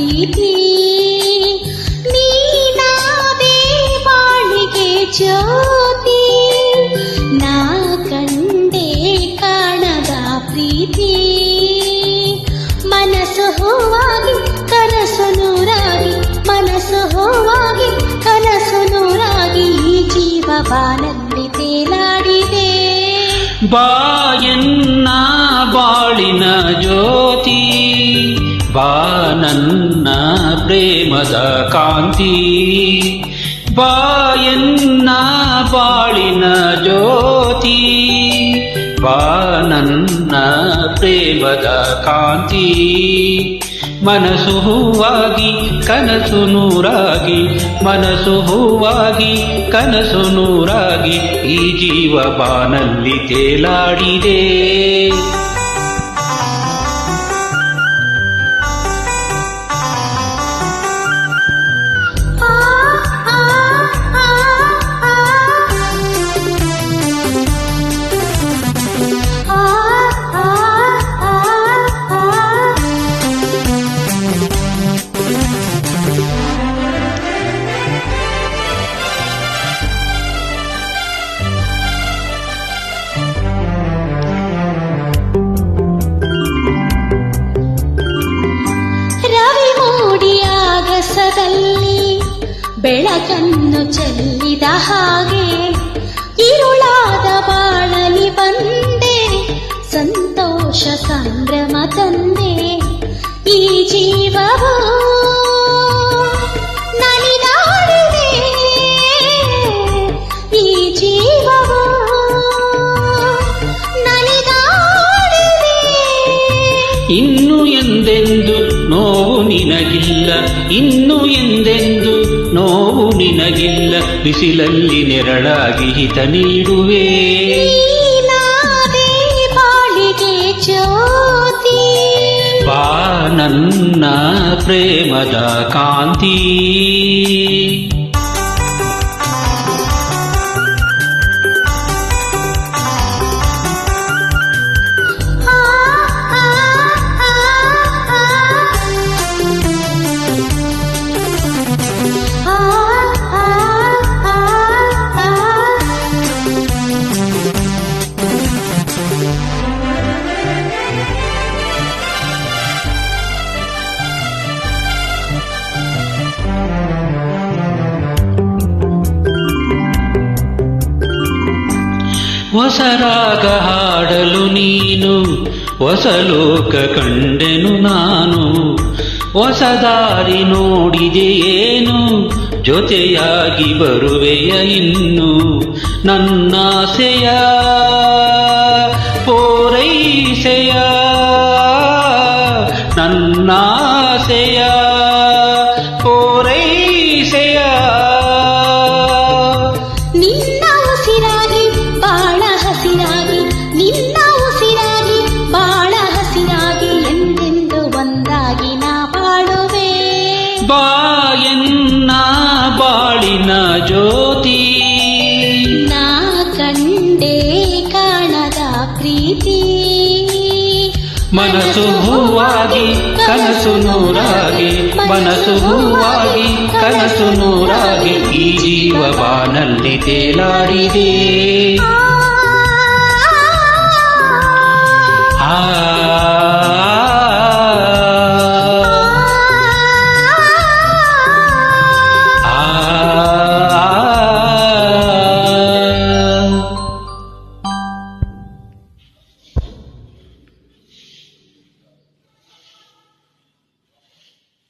ಪ್ರೀತಿ ನೀನಾದೆ ಬಾಳಿಗೆ ಜ್ಯೋತಿ ನಾ ಕಂಡೆ ಕಾಣದ ಪ್ರೀತಿ ಮನಸ್ಸು ಹೂವಾಗಿ ಕನಸು ನೂರಾಗಿ ಮನಸ್ಸು ಹೂವಾಗಿ ಕನಸು ನೂರಾಗಿ ಈ ಜೀವ ಬಾನಲ್ಲಿ ತೇಲಾಡಿದೆ ಬಾಯನ್ನ ಬಾಳಿನ ಜ್ಯೋತಿ ಬಾ ನನ್ನ ಪ್ರೇಮದ ಕಾಂತಿ ಬಾಯನ್ನ ಬಾಳಿನ ಜ್ಯೋತಿ ಬಾ ನನ್ನ ಪ್ರೇಮದ ಕಾಂತಿ ಮನಸ್ಸು ಹೂವಾಗಿ ಕನಸು ನೂರಾಗಿ ಮನಸ್ಸು ಹೂವಾಗಿ ಕನಸು ನೂರಾಗಿ ಈ ಜೀವ ಬಾನಲ್ಲಿ ತೇಲಾಡಿದೆ ಬೆಳಕನ್ನು ಚೆಲ್ಲಿದ ಹಾಗೆ ഇരുಳಾದ ಬಾಳಲಿ ಬಂದೆ ಸಂತೋಷ ಸಂಭ್ರಮ ತಂದೆ ಈ ಜೀವವು ನಲಿದಾಡಿದೆ ಈ ಜೀವವು ನಲಿದಾಡಿದೆ ಇನ್ನು ಎಂದೆಂದು ನೋವು ನಿನಗಿಲ್ಲ ಇನ್ನು ಎಂದೆಂದು ನೋವು ನಿನಗಿಲ್ಲ ಬಿಸಿಲಲ್ಲಿ ನೆರಳಾಗಿ ಹಿತ ನೀಡುವೆ ನೀನಾದೆ ಬಾಳಿಗೆ ಜ್ಯೋತಿ ಬಾ ನನ್ನ ಪ್ರೇಮದ ಕಾಂತಿ ಹೊಸ ರಾಗ ಹಾಡಲು ನೀನು ಹೊಸ ಲೋಕ ಕಂಡೆನು ನಾನು ಹೊಸ ದಾರಿ ನೋಡಿದೆಯೇನು ಜೊತೆಯಾಗಿ ಬರುವೆಯ ಇನ್ನು ನನ್ನಾಸೆಯ ಪೂರೈಸೆಯ ನನ್ನಾಸೆಯ ಪೂರೈಸೆಯ ನಿನ್ನ ಉಸಿರಾಗಿ ಬಾಳ ಹಸಿರಾಗಿ ನಿನ್ನ ಉಸಿರಾಗಿ ಬಾಳ ಹಸಿರಾಗಿ ಎಂದೆಂದು ಒಂದಾಗಿ ನಾ ಬಾಳುವೆ ಬಾಯನ್ನ ಬಾಳಿನ ಜ್ಯೋತಿ ನಾ ಕಂಡೆ ಕಾಣದ ಪ್ರೀತಿ ಮನಸ್ಸು ಹೂವಾಗಿ ಕನಸು ನೂರಾಗಿ ಮನಸ್ಸು ಹೂವಾಗಿ ಕನಸು ನೂರಾಗಿ ಈ ಜೀವ ಬಾನಲ್ಲಿ ತೇಲಾಡಿದೆ ಆ